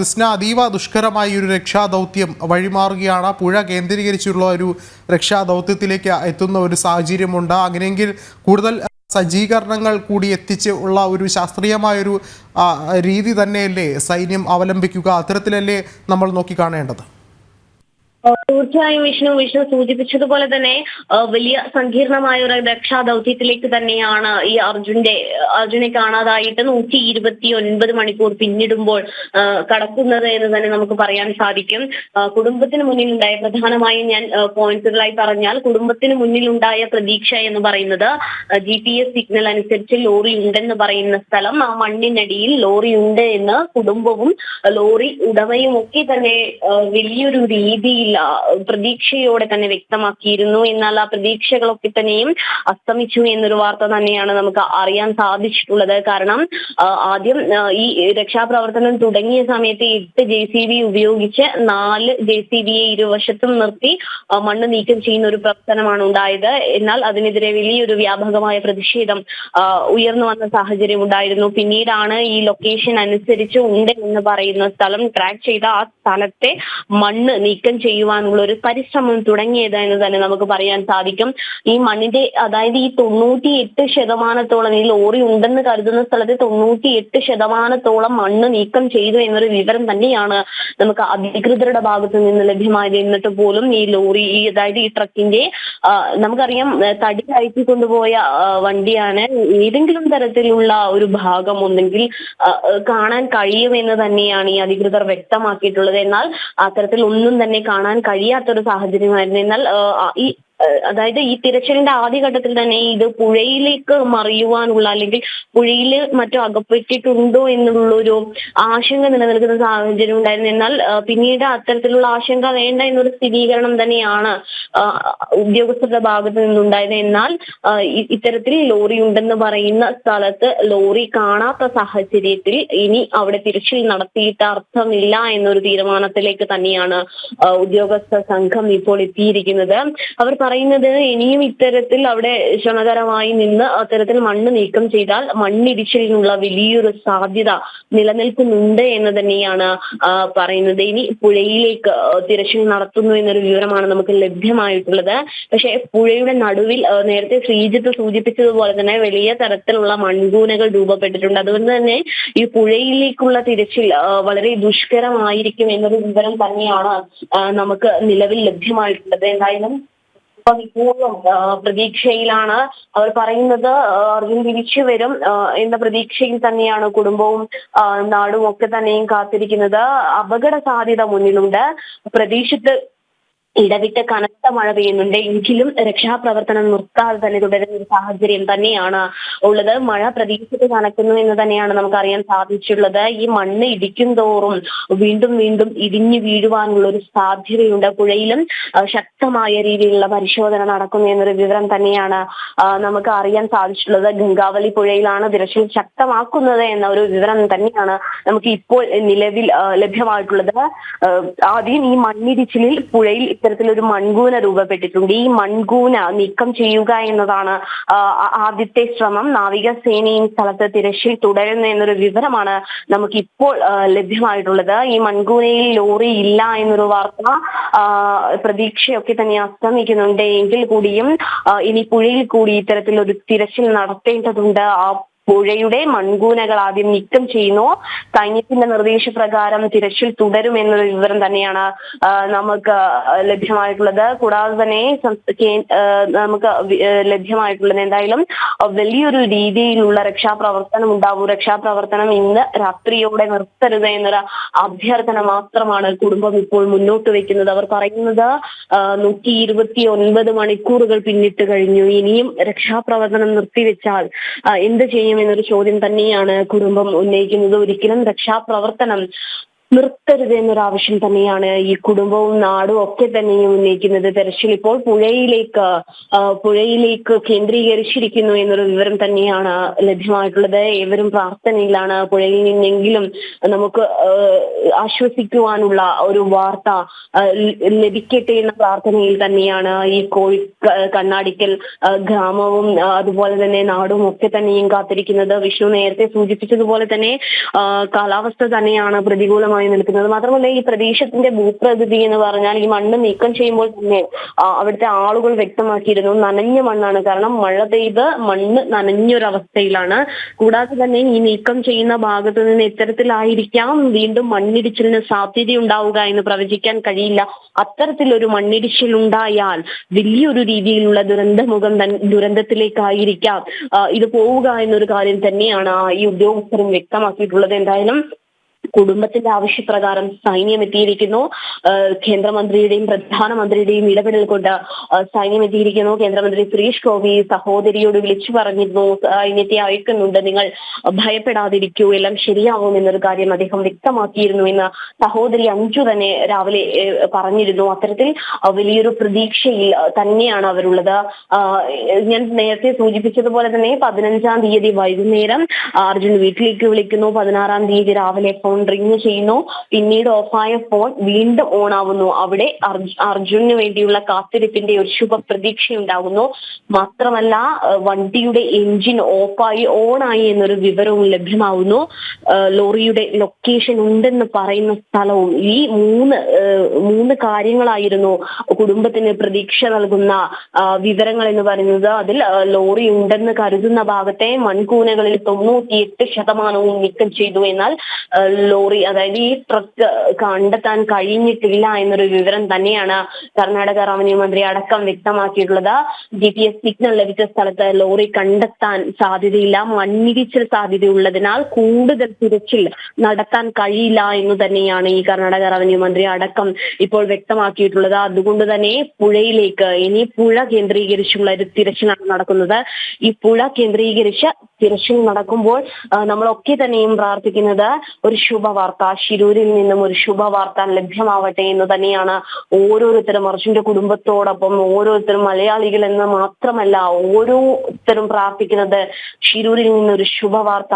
ദിസ്ന, അതീവ ദുഷ്കരമായ ഒരു രക്ഷാദൗത്യം വഴിമാറുകയാണ്. പുഴ കേന്ദ്രീകരിച്ചുള്ള ഒരു രക്ഷാദൗത്യത്തിലേക്ക് എത്തുന്ന ഒരു സാഹചര്യമുണ്ട്. അങ്ങനെയെങ്കിൽ കൂടുതൽ സജ്ജീകരണങ്ങൾ കൂടി എത്തിച്ച് ഉള്ള ഒരു ശാസ്ത്രീയമായൊരു രീതി തന്നെയല്ലേ സൈന്യം അവലംബിക്കുക? അത്തരത്തിലല്ലേ നമ്മൾ നോക്കിക്കാണേണ്ടത്? തീർച്ചയായും വിഷ്ണു സൂചിപ്പിച്ചതുപോലെ തന്നെ വലിയ സങ്കീർണമായ ഒരു രക്ഷാദൗത്യത്തിലേക്ക് തന്നെയാണ് ഈ അർജുനെ കാണാതായിട്ട് 129 മണിക്കൂർ പിന്നിടുമ്പോൾ കടക്കുന്നത് എന്ന് തന്നെ നമുക്ക് പറയാൻ സാധിക്കും. കുടുംബത്തിന് മുന്നിലുണ്ടായ, പ്രധാനമായും ഞാൻ പോയിന്റുകളായി പറഞ്ഞാൽ, കുടുംബത്തിന് മുന്നിലുണ്ടായ പ്രതീക്ഷ എന്ന് പറയുന്നത് GPS സിഗ്നൽ അനുസരിച്ച് ലോറി ഉണ്ടെന്ന് പറയുന്ന സ്ഥലം, ആ മണ്ണിനടിയിൽ ലോറി ഉണ്ട് എന്ന് കുടുംബവും ലോറി ഉടമയും ഒക്കെ തന്നെ വലിയൊരു രീതിയിൽ പ്രതീക്ഷയോടെ തന്നെ വ്യക്തമാക്കിയിരുന്നു. എന്നാൽ ആ പ്രതീക്ഷകളൊക്കെ തന്നെയും അസ്തമിച്ചു എന്നൊരു വാർത്ത തന്നെയാണ് നമുക്ക് അറിയാൻ സാധിച്ചിട്ടുള്ളത്. കാരണം ആദ്യം ഈ രക്ഷാപ്രവർത്തനം തുടങ്ങിയ സമയത്ത് 8 JCB ഉപയോഗിച്ച് 4 JCBയെ ഇരുവശത്തും നിർത്തി മണ്ണ് നീക്കം ചെയ്യുന്ന ഒരു പ്രവർത്തനമാണ് ഉണ്ടായത്. എന്നാൽ അതിനെതിരെ വലിയൊരു വ്യാപകമായ പ്രതിഷേധം ഉയർന്നു വന്ന സാഹചര്യം ഉണ്ടായിരുന്നു. പിന്നീടാണ് ഈ ലൊക്കേഷൻ അനുസരിച്ച് ഉണ്ട് എന്ന് പറയുന്ന സ്ഥലം ട്രാക്ക് ചെയ്ത ആ സ്ഥലത്തെ മണ്ണ് നീക്കം ചെയ്യുവാനുള്ള ഒരു പരിശ്രമം തുടങ്ങിയത് എന്ന് തന്നെ നമുക്ക് പറയാൻ സാധിക്കും. ഈ മണ്ണിന്റെ, അതായത് ഈ 98% ഈ ലോറി ഉണ്ടെന്ന് കരുതുന്ന സ്ഥലത്ത് 98% മണ്ണ് നീക്കം ചെയ്തു എന്നൊരു വിവരം തന്നെയാണ് നമുക്ക് അധികൃതരുടെ ഭാഗത്ത് നിന്ന് ലഭ്യമായത്. എന്നിട്ട് പോലും ഈ ലോറി, അതായത് ഈ ട്രക്കിന്റെ, നമുക്കറിയാം തടി കയറ്റി കൊണ്ടുപോയ വണ്ടിയാണ്, ഏതെങ്കിലും തരത്തിലുള്ള ഒരു ഭാഗം ഒന്നെങ്കിൽ കാണാൻ കഴിയുമെന്ന് തന്നെയാണ് ഈ അധികൃതർ വ്യക്തമാക്കിയിട്ടുള്ളത്. എന്നാൽ അത്തരത്തിൽ ഒന്നും തന്നെ കാണാൻ കഴിയാത്തൊരു സാഹചര്യമായിരുന്നു. എന്നാൽ അതായത് ഈ തിരച്ചിലിന്റെ ആദ്യഘട്ടത്തിൽ തന്നെ ഇത് പുഴയിലേക്ക് മറിയുവാനുള്ള, അല്ലെങ്കിൽ പുഴയിൽ മറ്റോ അകപ്പെട്ടിട്ടുണ്ടോ എന്നുള്ളൊരു ആശങ്ക നിലനിൽക്കുന്ന സാഹചര്യം ഉണ്ടായിരുന്നു. എന്നാൽ പിന്നീട് അത്തരത്തിലുള്ള ആശങ്ക വേണ്ട എന്നൊരു സ്ഥിരീകരണം തന്നെയാണ് ഉദ്യോഗസ്ഥരുടെ ഭാഗത്ത് നിന്നുണ്ടായത്. എന്നാൽ ഇത്തരത്തിൽ ലോറി ഉണ്ടെന്ന് പറയുന്ന സ്ഥലത്ത് ലോറി കാണാത്ത സാഹചര്യത്തിൽ ഇനി അവിടെ തിരച്ചിൽ നടത്തിയിട്ട് അർത്ഥമില്ല എന്നൊരു തീരുമാനത്തിലേക്ക് തന്നെയാണ് ഉദ്യോഗസ്ഥ സംഘം ഇപ്പോൾ എത്തിയിരിക്കുന്നത്. അവർ പറയുന്നത്, ഇനിയും ഇത്തരത്തിൽ അവിടെ ശ്രമകരമായി നിന്ന് അത്തരത്തിൽ മണ്ണ് നീക്കം ചെയ്താൽ മണ്ണിടിച്ചിലിനുള്ള വലിയൊരു സാധ്യത നിലനിൽക്കുന്നുണ്ട് എന്ന് തന്നെയാണ് പറയുന്നത്. ഇനി പുഴയിലേക്ക് തിരച്ചിൽ നടത്തുന്നു എന്നൊരു വിവരമാണ് നമുക്ക് ലഭ്യമായിട്ടുള്ളത്. പക്ഷെ പുഴയുടെ നടുവിൽ നേരത്തെ ശ്രീജിത്ത് സൂചിപ്പിച്ചതുപോലെ തന്നെ വലിയ തരത്തിലുള്ള മൺകൂനകൾ രൂപപ്പെട്ടിട്ടുണ്ട്. അതുകൊണ്ട് തന്നെ ഈ പുഴയിലേക്കുള്ള തിരച്ചിൽ വളരെ ദുഷ്കരമായിരിക്കും എന്നൊരു വിവരം തന്നെയാണ് നമുക്ക് നിലവിൽ ലഭ്യമായിട്ടുള്ളത്. എന്തായാലും ഇപ്പോഴും പ്രതീക്ഷയിലാണ്. അവർ പറയുന്നത് അർജുൻ തിരിച്ചു വരും എന്ന പ്രതീക്ഷയിൽ തന്നെയാണ് കുടുംബവും നാടും ഒക്കെ തന്നെയും കാത്തിരിക്കുന്നത്. അപകട സാധ്യത മുന്നിലുണ്ട്. പ്രദേശത്ത് ഇടവിട്ട് കനത്ത മഴ പെയ്യുന്നുണ്ട്. എങ്കിലും രക്ഷാപ്രവർത്തനം നിർത്താതെ തന്നെ തുടരുന്ന ഒരു സാഹചര്യം തന്നെയാണ് ഉള്ളത്. മഴ പ്രതീക്ഷിച്ച് കനക്കുന്നു എന്ന് തന്നെയാണ് നമുക്ക് അറിയാൻ സാധിച്ചിട്ടുള്ളത്. ഈ മണ്ണ് ഇടിക്കും തോറും വീണ്ടും വീണ്ടും ഇടിഞ്ഞു വീഴുവാനുള്ള ഒരു സാധ്യതയുണ്ട്. പുഴയിലും ശക്തമായ രീതിയിലുള്ള പരിശോധന നടക്കുന്നു എന്നൊരു വിവരം തന്നെയാണ് നമുക്ക് അറിയാൻ സാധിച്ചിട്ടുള്ളത്. ഗംഗാവലി പുഴയിലാണ് തിരച്ചിൽ ശക്തമാക്കുന്നത് എന്ന ഒരു വിവരം തന്നെയാണ് നമുക്ക് ഇപ്പോൾ നിലവിൽ ലഭ്യമായിട്ടുള്ളത്. ആദ്യം ഈ മണ്ണിടിച്ചിലിൽ പുഴയിൽ ഇത്തരത്തിലൊരു മൺകൂന രൂപപ്പെട്ടിട്ടുണ്ട്. ഈ മൺകൂന നീക്കം ചെയ്യുക എന്നതാണ് ആദ്യത്തെ ശ്രമം. നാവികസേനയും സ്ഥലത്ത് തിരച്ചിൽ തുടരുന്നു എന്നൊരു വിവരമാണ് നമുക്ക് ഇപ്പോൾ ലഭ്യമായിട്ടുള്ളത്. ഈ മൺകൂനയിൽ ലോറി ഇല്ല എന്നൊരു വാർത്ത പ്രതീക്ഷയൊക്കെ തന്നെ അസ്തമിക്കുന്നുണ്ട്. എങ്കിൽ കൂടിയും ഇനി പുഴയിൽ കൂടി ഇത്തരത്തിലൊരു തിരച്ചിൽ നടത്തേണ്ടതുണ്ട്. ആ പുഴയുടെ മൺകൂനകൾ ആദ്യം നീക്കം ചെയ്യുന്നു. സൈന്യത്തിന്റെ നിർദ്ദേശപ്രകാരം തിരച്ചിൽ തുടരുമെന്നൊരു വിവരം തന്നെയാണ് നമുക്ക് ലഭ്യമായിട്ടുള്ളത്. കൂടാതെ തന്നെ നമുക്ക് ലഭ്യമായിട്ടുള്ളത് എന്തായാലും വലിയൊരു രീതിയിലുള്ള രക്ഷാപ്രവർത്തനം ഉണ്ടാവും. രക്ഷാപ്രവർത്തനം ഇന്ന് രാത്രിയോടെ നിർത്തരുത് എന്നൊരു അഭ്യർത്ഥന മാത്രമാണ് കുടുംബം ഇപ്പോൾ മുന്നോട്ട് വെക്കുന്നത്. അവർ പറയുന്നത് 129 മണിക്കൂറുകൾ പിന്നിട്ട് കഴിഞ്ഞു. ഇനിയും രക്ഷാപ്രവർത്തനം നിർത്തിവെച്ചാൽ എന്ത് ചെയ്യും എന്നൊരു ചോദ്യം തന്നെയാണ് കുടുംബം ഉന്നയിക്കുന്നത്. ഒരിക്കലും രക്ഷാപ്രവർത്തനം നിർത്തരുത് എന്നൊരാവശ്യം തന്നെയാണ് ഈ കുടുംബവും നാടും ഒക്കെ തന്നെയും ഉന്നയിക്കുന്നത്. തെരച്ചിൽ ഇപ്പോൾ പുഴയിലേക്ക് കേന്ദ്രീകരിച്ചിരിക്കുന്നു എന്നൊരു വിവരം തന്നെയാണ് ലഭ്യമായിട്ടുള്ളത്. ഏവരും പ്രാർത്ഥനയിലാണ്. പുഴയിൽ നിന്നെങ്കിലും നമുക്ക് ആശ്വസിക്കുവാനുള്ള ഒരു വാർത്ത ലഭിക്കട്ടെ എന്ന പ്രാർത്ഥനയിൽ തന്നെയാണ് ഈ കണ്ണാടിക്കൽ ഗ്രാമവും അതുപോലെ തന്നെ നാടും ഒക്കെ തന്നെയും കാത്തിരിക്കുന്നത്. വിഷ്ണു നേരത്തെ സൂചിപ്പിച്ചതുപോലെ തന്നെ കാലാവസ്ഥ തന്നെയാണ് പ്രതികൂലമായി ദുഷ്കരമായി നിൽക്കുന്നത്. മാത്രമല്ല ഈ പ്രദേശത്തിന്റെ ഭൂപ്രകൃതി എന്ന് പറഞ്ഞാൽ ഈ മണ്ണ് നീക്കം ചെയ്യുമ്പോൾ തന്നെ അവിടുത്തെ ആളുകൾ വ്യക്തമാക്കിയിരുന്നു നനഞ്ഞ മണ്ണാണ്. കാരണം മഴ പെയ്ത് മണ്ണ് നനഞ്ഞൊരവസ്ഥയിലാണ്. കൂടാതെ തന്നെ ഈ നീക്കം ചെയ്യുന്ന ഭാഗത്ത് നിന്ന് ഇത്തരത്തിലായിരിക്കാം വീണ്ടും മണ്ണിടിച്ചിലിന് സാധ്യതയുണ്ടാവുക എന്ന് പ്രവചിക്കാൻ കഴിയില്ല. അത്തരത്തിലൊരു മണ്ണിടിച്ചിൽ ഉണ്ടായാൽ വലിയൊരു രീതിയിലുള്ള ദുരന്തത്തിലേക്കായിരിക്കാം ഇത് പോവുക എന്നൊരു കാര്യം തന്നെയാണ് ഈ ഉദ്യോഗസ്ഥരും വ്യക്തമാക്കിയിട്ടുള്ളത്. എന്തായാലും കുടുംബത്തിന്റെ ആവശ്യപ്രകാരം സൈന്യം എത്തിയിരിക്കുന്നു. കേന്ദ്രമന്ത്രിയുടെയും പ്രധാനമന്ത്രിയുടെയും ഇടപെടൽ കൊണ്ട് സൈന്യം എത്തിയിരിക്കുന്നു. കേന്ദ്രമന്ത്രി സുരേഷ് ഗോപി സഹോദരിയോട് വിളിച്ചു പറഞ്ഞിരുന്നു, സൈന്യത്തെ അയക്കുന്നുണ്ട്, നിങ്ങൾ ഭയപ്പെടാതിരിക്കൂ, എല്ലാം ശരിയാവും എന്നൊരു കാര്യം അദ്ദേഹം വ്യക്തമാക്കിയിരുന്നു എന്ന് സഹോദരി അഞ്ജു തന്നെ രാവിലെ പറഞ്ഞിരുന്നു. അത്തരത്തിൽ വലിയൊരു പ്രതീക്ഷയിൽ തന്നെയാണ് അവരുള്ളത്. ഞാൻ നേരത്തെ സൂചിപ്പിച്ചതുപോലെ തന്നെ 15-ാം തീയതി വൈകുന്നേരം അർജുൻ വീട്ടിലേക്ക് വിളിക്കുന്നു. 16-ാം തീയതി രാവിലെ ഫോൺ റിങ് ചെയ്യുന്നു. പിന്നീട് ഓഫായ ഫോൺ വീണ്ടും ഓൺ ആവുന്നു. അവിടെ അർജുനു വേണ്ടിയുള്ള കാത്തിരിപ്പിന്റെ ഒരു ശുഭ പ്രതീക്ഷയുണ്ടാകുന്നു. മാത്രമല്ല വണ്ടിയുടെ എഞ്ചിൻ ഓണായി എന്നൊരു വിവരവും ലഭ്യമാവുന്നു. ലോറിയുടെ ലൊക്കേഷൻ ഉണ്ടെന്ന് പറയുന്ന സ്ഥലവും ഈ മൂന്ന് കാര്യങ്ങളായിരുന്നു കുടുംബത്തിന് പ്രതീക്ഷ നൽകുന്ന വിവരങ്ങൾ എന്ന് പറയുന്നത്. അതിൽ ലോറി ഉണ്ടെന്ന് കരുതുന്ന ഭാഗത്തെ മൺകൂനകളിൽ 98% നീക്കം ചെയ്തു. എന്നാൽ ലോറി, അതായത് ഈ ട്രക്ക് കണ്ടെത്താൻ കഴിഞ്ഞിട്ടില്ല എന്നൊരു വിവരം തന്നെയാണ് കർണാടക റവന്യൂ മന്ത്രി അടക്കം വ്യക്തമാക്കിയിട്ടുള്ളത്. GPS സിഗ്നൽ ലഭിച്ച സ്ഥലത്ത് ലോറി കണ്ടെത്താൻ സാധ്യതയില്ല. മണ്ണിടിച്ചിൽ സാധ്യതയുള്ളതിനാൽ കൂടുതൽ തിരച്ചിൽ നടത്താൻ കഴിയില്ല എന്ന് തന്നെയാണ് ഈ കർണാടക റവന്യൂ മന്ത്രി അടക്കം ഇപ്പോൾ വ്യക്തമാക്കിയിട്ടുള്ളത്. അതുകൊണ്ട് തന്നെ പുഴയിലേക്ക് ഇനി പുഴ കേന്ദ്രീകരിച്ചുള്ള ഒരു തിരച്ചിലാണ് നടക്കുന്നത്. ഈ പുഴ കേന്ദ്രീകരിച്ച് തിരച്ചിൽ നടക്കുമ്പോൾ നമ്മളൊക്കെ തന്നെയും പ്രാർത്ഥിക്കുന്നത് ഒരു ശുഭവാർത്ത, ശിരൂരിൽ നിന്നും ഒരു ശുഭവാർത്ത ലഭ്യമാവട്ടെ എന്ന് തന്നെയാണ് ഓരോരുത്തരും അർജുന്റെ കുടുംബത്തോടൊപ്പം ഓരോരുത്തരും മലയാളികൾ എന്ന് മാത്രമല്ല ഓരോരുത്തരും പ്രാർത്ഥിക്കുന്നത് ശിരൂരിൽ നിന്നൊരു ശുഭവാർത്ത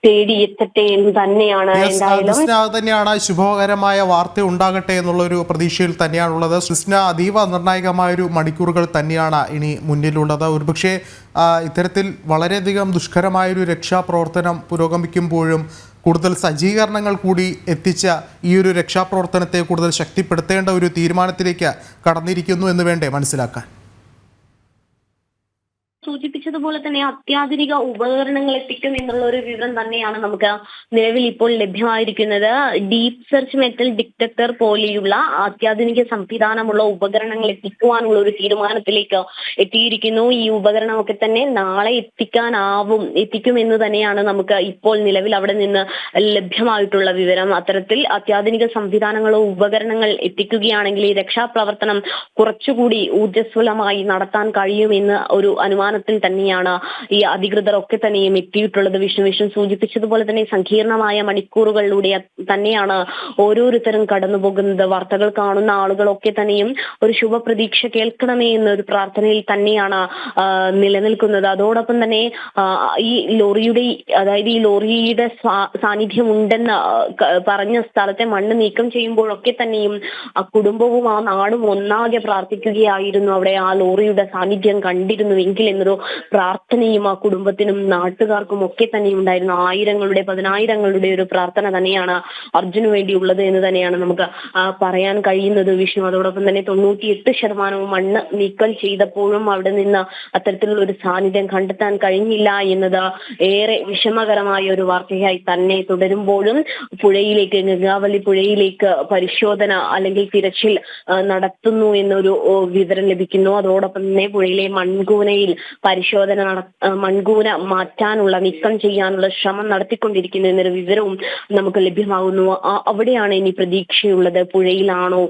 തേടിയെത്തട്ടെ എന്ന് തന്നെയാണ്. എന്തായാലും തന്നെയാണ് ശുഭകരമായ വാർത്ത ഉണ്ടാകട്ടെ എന്നുള്ളൊരു പ്രതീക്ഷയിൽ തന്നെയാണുള്ളത്. കൃഷ്ണ, അതീവ നിർണായകമായൊരു മണിക്കൂറുകൾ തന്നെയാണ് ഇനി മുന്നിലുള്ളത്. ഒരുപക്ഷെ ഇത്തരത്തിൽ വളരെയധികം ദുഷ്കരമായൊരു രക്ഷാപ്രവർത്തനം പുരോഗമിക്കുമ്പോഴും കൂടുതൽ സജ്ജീകരണങ്ങൾ കൂടി എത്തിച്ച ഈ ഒരു രക്ഷാപ്രവർത്തനത്തെ കൂടുതൽ ശക്തിപ്പെടുത്തേണ്ട ഒരു തീരുമാനത്തിലേക്ക് കടന്നിരിക്കുന്നു എന്ന് വേണ്ടേ മനസ്സിലാക്കാൻ? സൂചിപ്പിച്ചതുപോലെ തന്നെ അത്യാധുനിക ഉപകരണങ്ങൾ എത്തിക്കും എന്നുള്ള ഒരു വിവരം തന്നെയാണ് നമുക്ക് നിലവിൽ ഇപ്പോൾ ലഭ്യമായിരിക്കുന്നത്. ഡീപ് സെർച്ച് മെറ്റൽ ഡിറ്റക്ടർ പോലെയുള്ള അത്യാധുനിക സംവിധാനമുള്ള ഉപകരണങ്ങൾ എത്തിക്കുവാനുള്ള ഒരു തീരുമാനത്തിലേക്ക് എത്തിയിരിക്കുന്നു. ഈ ഉപകരണമൊക്കെ തന്നെ നാളെ എത്തിക്കുമെന്ന് തന്നെയാണ് നമുക്ക് ഇപ്പോൾ നിലവിൽ അവിടെ നിന്ന് ലഭ്യമായിട്ടുള്ള വിവരം. അത്തരത്തിൽ അത്യാധുനിക സംവിധാനങ്ങളോ ഉപകരണങ്ങൾ എത്തിക്കുകയാണെങ്കിൽ ഈ രക്ഷാപ്രവർത്തനം കുറച്ചുകൂടി ഊർജ്ജസ്വലമായി നടത്താൻ കഴിയുമെന്ന് ഒരു അനുമാനത്തിൽ തന്നെയാണ് ഈ അധികൃതർ ഒക്കെ തന്നെയും എത്തിയിട്ടുള്ളത്. വിഷ്ണു സൂചിപ്പിച്ചതുപോലെ തന്നെ സങ്കീർണമായ മണിക്കൂറുകളിലൂടെ തന്നെയാണ് ഓരോരുത്തരും കടന്നു പോകുന്നത്. വാർത്തകൾ കാണുന്ന ആളുകളൊക്കെ തന്നെയും ഒരു ശുഭപ്രതീക്ഷ കേൾക്കണമേ എന്നൊരു പ്രാർത്ഥനയിൽ തന്നെയാണ് നിലനിൽക്കുന്നത്. അതോടൊപ്പം തന്നെ ഈ ലോറിയുടെ സാന്നിധ്യം ഉണ്ടെന്ന് പറഞ്ഞ സ്ഥലത്തെ മണ്ണ് നീക്കം ചെയ്യുമ്പോഴൊക്കെ തന്നെയും ആ കുടുംബവും ആ നാടും ഒന്നാകെ പ്രാർത്ഥിക്കുകയായിരുന്നു. അവിടെ ആ ലോറിയുടെ സാന്നിധ്യം കണ്ടിരുന്നുവെങ്കിൽ എന്നൊരു പ്രാർത്ഥനയും ആ കുടുംബത്തിനും നാട്ടുകാർക്കും ഒക്കെ തന്നെ ഉണ്ടായിരുന്നു. പതിനായിരങ്ങളുടെ ഒരു പ്രാർത്ഥന തന്നെയാണ് അർജുന് വേണ്ടിയുള്ളത് എന്ന് തന്നെയാണ് നമുക്ക് പറയാൻ കഴിയുന്നത് വിഷ്ണു. അതോടൊപ്പം തന്നെ 98% മണ്ണ് നീക്കം ചെയ്തപ്പോഴും അവിടെ നിന്ന് അത്തരത്തിലുള്ള ഒരു സാന്നിധ്യം കണ്ടെത്താൻ കഴിഞ്ഞില്ല എന്നത് ഏറെ വിഷമകരമായ ഒരു വാർത്തയായി തന്നെ തുടരുമ്പോഴും ഗംഗാവലി പുഴയിലേക്ക് പരിശോധന അല്ലെങ്കിൽ തിരച്ചിൽ നടത്തുന്നു എന്നൊരു വിവരം ലഭിക്കുന്നു. അതോടൊപ്പം തന്നെ പുഴയിലെ മൺകൂനയിൽ മൺകൂന മാറ്റാനുള്ള നീക്കം ചെയ്യാനുള്ള ശ്രമം നടത്തിക്കൊണ്ടിരിക്കുന്നു എന്നൊരു വിവരവും നമുക്ക് ലഭ്യമാകുന്നു. അവിടെയാണ് ഇനി പ്രതീക്ഷയുള്ളത്. പുഴയിലാണോ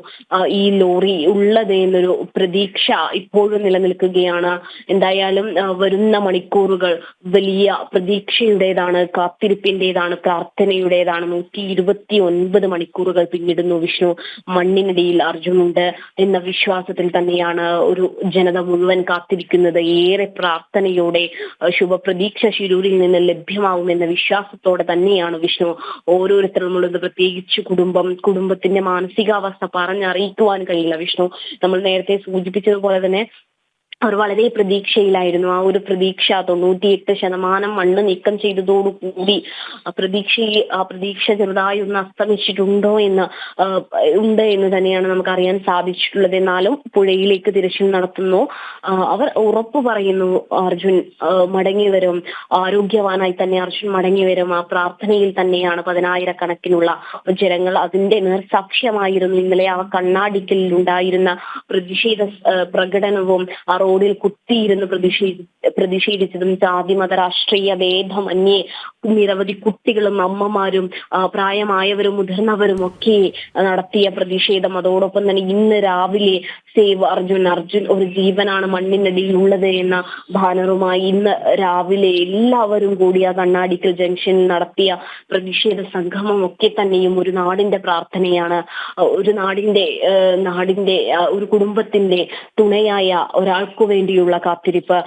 ഈ ലോറി ഉള്ളത് എന്നൊരു പ്രതീക്ഷ ഇപ്പോഴും നിലനിൽക്കുകയാണ്. എന്തായാലും വരുന്ന മണിക്കൂറുകൾ വലിയ പ്രതീക്ഷയുടേതാണ്, കാത്തിരിപ്പിന്റേതാണ്, പ്രാർത്ഥനയുടേതാണ്. 129 മണിക്കൂറുകൾ പിന്നിടുന്നു വിഷ്ണു. മണ്ണിനടിയിൽ അർജുനുണ്ട് എന്ന വിശ്വാസത്തിൽ തന്നെയാണ് ഒരു ജനത മുഴുവൻ കാത്തിരിക്കുന്നത്. ഏറെ പ്രാർത്ഥനയോടെ ശുഭപ്രതീക്ഷ ശിരൂരിൽ നിന്ന് ലഭ്യമാവുമെന്ന വിശ്വാസത്തോടെ തന്നെയാണ് വിഷ്ണു ഓരോരുത്തരുമുള്ളത്. പ്രത്യേകിച്ച് കുടുംബത്തിന്റെ മാനസികാവസ്ഥ പറഞ്ഞറിയിക്കുവാൻ കഴിയില്ല വിഷ്ണു. നമ്മൾ നേരത്തെ സൂചിപ്പിച്ചതുപോലെ തന്നെ അവർ വളരെ പ്രതീക്ഷയിലായിരുന്നു. ആ ഒരു പ്രതീക്ഷ 98% മണ്ണ് നീക്കം ചെയ്തതോടുകൂടി ആ പ്രതീക്ഷ ചെറുതായി ഒന്ന് അസ്തമിച്ചിട്ടുണ്ടോ എന്ന് ഉണ്ട് എന്ന് തന്നെയാണ് നമുക്ക് അറിയാൻ സാധിച്ചിട്ടുള്ളത്. എന്നാലും പുഴയിലേക്ക് തിരച്ചിൽ നടത്തുന്നു. അവർ ഉറപ്പു പറയുന്നു അർജുൻ മടങ്ങി വരും, ആരോഗ്യവാനായി തന്നെ അർജുൻ മടങ്ങി വരും. ആ പ്രാർത്ഥനയിൽ തന്നെയാണ് 10,000-കണക്കിനുള്ള ജനങ്ങൾ അതിന്റെ നേർസാക്ഷ്യമായിരുന്നു. ഇന്നലെ ആ കണ്ണാടിക്കലിൽ ഉണ്ടായിരുന്ന പ്രതിഷേധ പ്രകടനവും റോഡിൽ കുത്തിയിരുന്ന് പ്രതിഷേധിച്ചതും ജാതി മത രാഷ്ട്രീയ ഭേദമന്യേ നിരവധി കുട്ടികളും അമ്മമാരും പ്രായമായവരും മുതിർന്നവരും ഒക്കെ നടത്തിയ പ്രതിഷേധം. അതോടൊപ്പം തന്നെ ഇന്ന് രാവിലെ സേവ് അർജുൻ, അർജുൻ ഒരു ജീവനാണ് മണ്ണിനടിയിൽ ഉള്ളത് എന്ന ബാനറുമായി ഇന്ന് രാവിലെ എല്ലാവരും കൂടി ആ കണ്ണാടിക്കൽ ജംഗ്ഷനിൽ നടത്തിയ പ്രതിഷേധ സംഗമം ഒക്കെ തന്നെയും ഒരു നാടിന്റെ പ്രാർത്ഥനയാണ്. ഒരു നാടിന്റെ ഒരു കുടുംബത്തിന്റെ തുണയായ ഒരാൾക്കു വേണ്ടിയുള്ള കാത്തിരിപ്പ്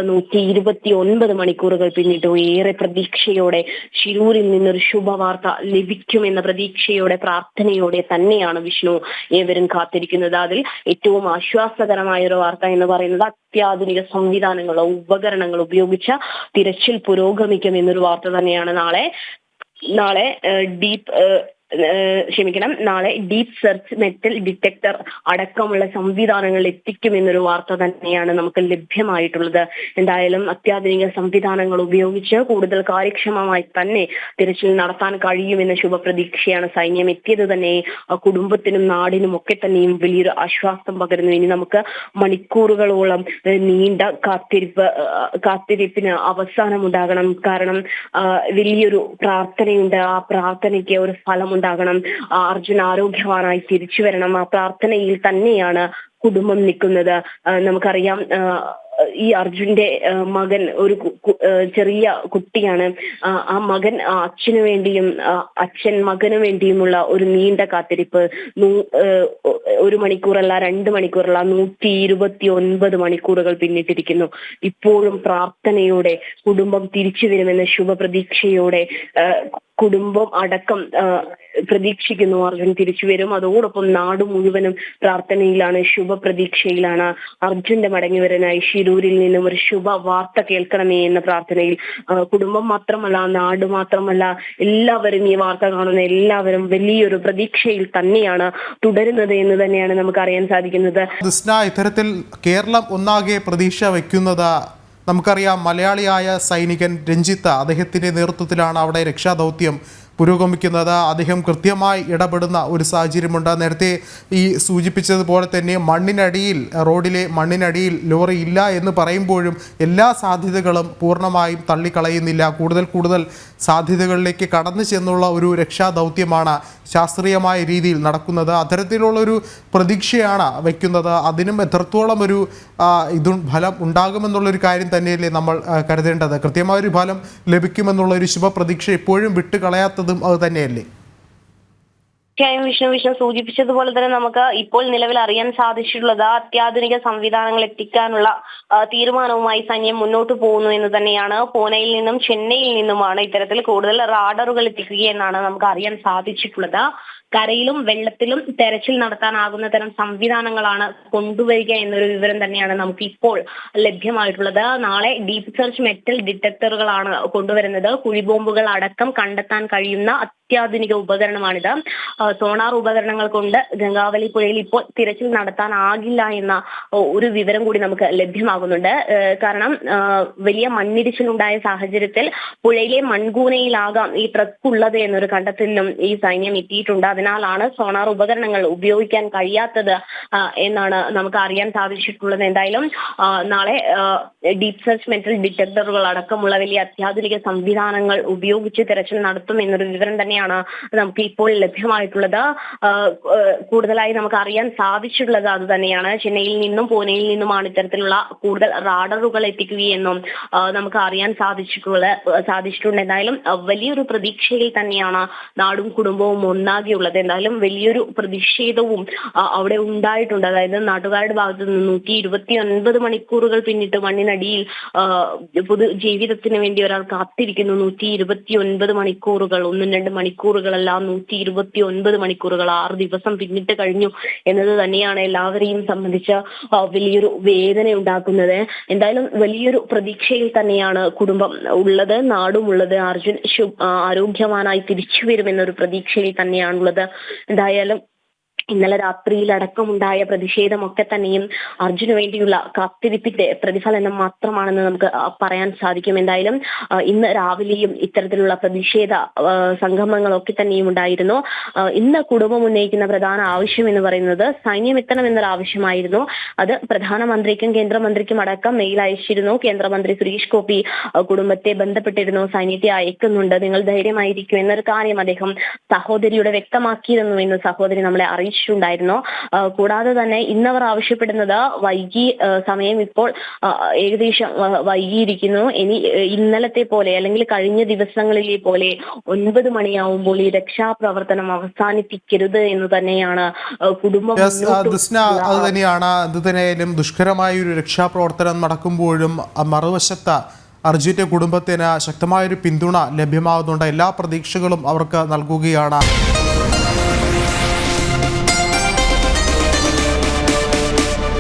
129 മണിക്കൂറുകൾ പിന്നിട്ടു. ഏറെ പ്രതീക്ഷയോടെ ശിരൂരിൽ നിന്നൊരു ശുഭവാർത്ത ലഭിക്കുമെന്ന പ്രതീക്ഷയോടെ പ്രാർത്ഥനയോടെ തന്നെയാണ് വിഷ്ണു ഏവരും കാത്തിരിക്കുന്നത്. അതിൽ ഏറ്റവും ആശ്വാസകരമായ ഒരു വാർത്ത എന്ന് പറയുന്നത് അത്യാധുനിക സംവിധാനങ്ങളോ ഉപകരണങ്ങൾ ഉപയോഗിച്ച തിരച്ചിൽ പുരോഗമിക്കും എന്നൊരു വാർത്ത തന്നെയാണ്. നാളെ ഡീപ് സെർച്ച് മെറ്റൽ ഡിറ്റക്ടർ അടക്കമുള്ള സംവിധാനങ്ങൾ എത്തിക്കുമെന്നൊരു വാർത്ത തന്നെയാണ് നമുക്ക് ലഭ്യമായിട്ടുള്ളത്. എന്തായാലും അത്യാധുനിക സംവിധാനങ്ങൾ ഉപയോഗിച്ച് കൂടുതൽ കാര്യക്ഷമമായി തന്നെ തിരച്ചിൽ നടത്താൻ കഴിയുമെന്ന ശുഭപ്രതീക്ഷയാണ്. സൈന്യം എത്തിയത് തന്നെ കുടുംബത്തിനും നാടിനും ഒക്കെ തന്നെയും വലിയൊരു ആശ്വാസം പകരുന്നു. ഇനി നമുക്ക് മണിക്കൂറുകളോളം നീണ്ട കാത്തിരിപ്പിന് അവസാനമുണ്ടാകണം. കാരണം വലിയൊരു പ്രാർത്ഥനയുണ്ട്. ആ പ്രാർത്ഥനയ്ക്ക് ഒരു ഫലം ഉണ്ടാകണം. അർജുൻ ആരോഗ്യവാനായി തിരിച്ചു വരണം. ആ പ്രാർത്ഥനയിൽ തന്നെയാണ് കുടുംബം നിൽക്കുന്നത്. നമുക്കറിയാം ഈ അർജുന്റെ മകൻ ഒരു ചെറിയ കുട്ടിയാണ്. ആ മകൻ അച്ഛനു വേണ്ടിയും അച്ഛൻ മകനു വേണ്ടിയുമുള്ള ഒരു നീണ്ട കാത്തിരിപ്പ് 1 മണിക്കൂറല്ല 2 മണിക്കൂറല്ല 129 മണിക്കൂറുകൾ പിന്നിട്ടിരിക്കുന്നു. ഇപ്പോഴും പ്രാർത്ഥനയോടെ കുടുംബം തിരിച്ചു വരുമെന്ന ശുഭപ്രതീക്ഷയോടെ കുടുംബം അടക്കം പ്രതീക്ഷിക്കുന്നു അർജുൻ തിരിച്ചു വരും. അതോടൊപ്പം നാട് മുഴുവനും പ്രാർത്ഥനയിലാണ്, ശുഭപ്രതീക്ഷയിലാണ്. അർജുന്റെ മടങ്ങിവരനായി ശിരൂരിൽ നിന്നും ഒരു ശുഭ വാർത്ത കേൾക്കണമേ എന്ന പ്രാർത്ഥനയിൽ കുടുംബം മാത്രമല്ല, നാട് മാത്രമല്ല, എല്ലാവരും ഈ വാർത്ത കാണുന്ന എല്ലാവരും വലിയൊരു പ്രതീക്ഷയിൽ തന്നെയാണ് തുടരുന്നത് എന്ന് തന്നെയാണ് നമുക്ക് അറിയാൻ സാധിക്കുന്നത്. ഇത്തരത്തിൽ കേരളം ഒന്നാകെ പ്രതീക്ഷ വയ്ക്കുന്നത് നമുക്കറിയാം. മലയാളിയായ സൈനികൻ രഞ്ജിത്ത്, അദ്ദേഹത്തിൻ്റെ നേതൃത്വത്തിലാണ് അവിടെ രക്ഷാദൗത്യം പുരോഗമിക്കുന്നത്. അദ്ദേഹം കൃത്യമായി ഇടപെടുന്ന ഒരു സാഹചര്യമുണ്ട്. നേരത്തെ ഈ സൂചിപ്പിച്ചതുപോലെ തന്നെ റോഡിലെ മണ്ണിനടിയിൽ ലോറി ഇല്ല എന്ന് പറയുമ്പോഴും എല്ലാ സാധ്യതകളും പൂർണ്ണമായും തള്ളിക്കളയുന്നില്ല. കൂടുതൽ സാധ്യതകളിലേക്ക് കടന്നു ചെന്നുള്ള ഒരു രക്ഷാദൗത്യമാണ് ശാസ്ത്രീയമായ രീതിയിൽ നടക്കുന്നത്. അത്തരത്തിലുള്ളൊരു പ്രതീക്ഷയാണ് വയ്ക്കുന്നത്. അതിനും എത്രത്തോളം ഒരു ഫലം ഉണ്ടാകുമെന്നുള്ളൊരു കാര്യം തന്നെയല്ലേ നമ്മൾ കരുതേണ്ടത്. കൃത്യമായൊരു ഫലം ലഭിക്കുമെന്നുള്ളൊരു ശുഭപ്രതീക്ഷ ഇപ്പോഴും വിട്ടുകളയാത്തതും അത് തന്നെയല്ലേ? തീർച്ചയായും വിഷ്ണു സൂചിപ്പിച്ചതുപോലെ തന്നെ നമുക്ക് ഇപ്പോൾ നിലവിൽ അറിയാൻ സാധിച്ചിട്ടുള്ളത് അത്യാധുനിക സംവിധാനങ്ങൾ എത്തിക്കാനുള്ള തീരുമാനവുമായി സൈന്യം മുന്നോട്ട് പോകുന്നു എന്ന് തന്നെയാണ്. പൂനെയിൽ നിന്നും ചെന്നൈയിൽ നിന്നുമാണ് ഇത്തരത്തിൽ കൂടുതൽ റാഡറുകൾ എത്തിക്കുക എന്നാണ് നമുക്ക് അറിയാൻ സാധിച്ചിട്ടുള്ളത്. കരയിലും വെള്ളത്തിലും തെരച്ചിൽ നടത്താനാകുന്ന തരം സംവിധാനങ്ങളാണ് കൊണ്ടുവരിക എന്നൊരു വിവരം തന്നെയാണ് നമുക്ക് ഇപ്പോൾ ലഭ്യമായിട്ടുള്ളത്. നാളെ ഡീപ് സെർച്ച് മെറ്റൽ ഡിറ്റക്ടറുകളാണ് കൊണ്ടുവരുന്നത്. കുഴിബോംബുകൾ അടക്കം കണ്ടെത്താൻ കഴിയുന്ന അത്യാധുനിക ഉപകരണമാണിത്. സോണാർ ഉപകരണങ്ങൾ കൊണ്ട് ഗംഗാവലി പുഴയിൽ ഇപ്പോൾ തിരച്ചിൽ നടത്താനാകില്ല എന്ന ഒരു വിവരം കൂടി നമുക്ക് ലഭ്യമാകുന്നുണ്ട്. കാരണം വലിയ മണ്ണിടിച്ചിലുണ്ടായ സാഹചര്യത്തിൽ പുഴയിലെ മൺകൂനയിലാകാം ഈ ട്രക്ക് ഉള്ളത് എന്നൊരു കണ്ടെത്തലിലും ഈ സൈന്യം എത്തിയിട്ടുണ്ട്. അതിനാലാണ് സോണാർ ഉപകരണങ്ങൾ ഉപയോഗിക്കാൻ കഴിയാത്തത് എന്നാണ് നമുക്ക് അറിയാൻ സാധിച്ചിട്ടുള്ളത്. എന്തായാലും നാളെ ഡീപ് സെർച്ച് മെറ്റൽ ഡിറ്റക്ടറുകൾ അടക്കമുള്ള വലിയ അത്യാധുനിക സംവിധാനങ്ങൾ ഉപയോഗിച്ച് തെരച്ചിൽ നടത്തും എന്നൊരു വിവരം തന്നെയാണ് നമുക്ക് ഇപ്പോൾ ലഭ്യമായിട്ടുള്ളത്. കൂടുതലായി നമുക്ക് അറിയാൻ സാധിച്ചിട്ടുള്ളത് അത് തന്നെയാണ്. ചെന്നൈയിൽ നിന്നും പൂനെയിൽ നിന്നുമാണ് ഇത്തരത്തിലുള്ള കൂടുതൽ റാഡറുകൾ എത്തിക്കുകയെന്നും നമുക്ക് അറിയാൻ സാധിച്ചിട്ടുണ്ട്. എന്തായാലും വലിയൊരു പ്രതീക്ഷയിൽ തന്നെയാണ് നാടും കുടുംബവും ഒന്നാകെയുള്ളത്. എന്നുള്ളത്. എന്തായാലും വലിയൊരു പ്രതിഷേധവും അവിടെ ഉണ്ടായിട്ടുണ്ട്. അതായത് നാട്ടുകാരുടെ ഭാഗത്ത് നിന്ന് 129 മണിക്കൂറുകൾ പിന്നിട്ട് മണ്ണിനടിയിൽ പൊതുജീവിതത്തിന് വേണ്ടി ഒരാൾ കാത്തിരിക്കുന്നു. 129 മണിക്കൂറുകൾ, 1-2 മണിക്കൂറുകളെല്ലാം 129 മണിക്കൂറുകൾ, 6 ദിവസം പിന്നിട്ട് കഴിഞ്ഞു എന്നത് തന്നെയാണ് എല്ലാവരെയും സംബന്ധിച്ച് വലിയൊരു വേദന ഉണ്ടാക്കുന്നത്. എന്തായാലും വലിയൊരു പ്രതീക്ഷയിൽ തന്നെയാണ് കുടുംബം ഉള്ളത്, നാടും ഉള്ളത്. അർജുൻ ആരോഗ്യവാനായി തിരിച്ചു വരുമെന്നൊരു പ്രതീക്ഷയിൽ തന്നെയാണുള്ളത്. എന്തായാലും ഇന്നലെ രാത്രിയിലടക്കമുണ്ടായ പ്രതിഷേധമൊക്കെ തന്നെയും അർജുന് വേണ്ടിയുള്ള കാത്തിരിപ്പിന്റെ പ്രതിഫലനം മാത്രമാണെന്ന് നമുക്ക് പറയാൻ സാധിക്കും. എന്തായാലും ഇന്ന് രാവിലെയും ഇത്തരത്തിലുള്ള പ്രതിഷേധ സംഗമങ്ങളൊക്കെ തന്നെയും ഉണ്ടായിരുന്നു. ഇന്ന് കുടുംബം ഉന്നയിക്കുന്ന പ്രധാന ആവശ്യം എന്ന് പറയുന്നത് സൈന്യം എത്തണമെന്നൊരു ആവശ്യമായിരുന്നു. അത് പ്രധാനമന്ത്രിക്കും കേന്ദ്രമന്ത്രിക്കും അടക്കം മെയിൽ അയച്ചിരുന്നു. കേന്ദ്രമന്ത്രി സുരേഷ് ഗോപി കുടുംബത്തെ ബന്ധപ്പെട്ടിരുന്നു. സൈന്യത്തെ അയക്കുന്നുണ്ട്, നിങ്ങൾ ധൈര്യമായിരിക്കും എന്നൊരു കാര്യം അദ്ദേഹം സഹോദരിയുടെ വ്യക്തമാക്കിയിരുന്നു എന്ന് സഹോദരി നമ്മളെ അറിയിച്ചിട്ടുണ്ടായിരുന്നു. കൂടാതെ തന്നെ ഇന്നവർ ആവശ്യപ്പെടുന്നത് സമയം ഇപ്പോൾ ഏകദേശം വൈകിയിരിക്കുന്നു. ഇനി ഇന്നലത്തെ പോലെ അല്ലെങ്കിൽ കഴിഞ്ഞ ദിവസങ്ങളിലെ പോലെ 9 മണിയാവുമ്പോൾ ഈ രക്ഷാപ്രവർത്തനം അവസാനിപ്പിക്കരുത് എന്ന് തന്നെയാണ് കുടുംബം. അത് തന്നെയാണ്. അത് തന്നെയായാലും ദുഷ്കരമായ ഒരു രക്ഷാപ്രവർത്തനം നടക്കുമ്പോഴും മറുവശത്ത് അർജുന്റെ കുടുംബത്തിന് ശക്തമായൊരു പിന്തുണ ലഭ്യമാകുന്നുണ്ട്. എല്ലാ പ്രതീക്ഷകളും അവർക്ക് നൽകുകയാണ്.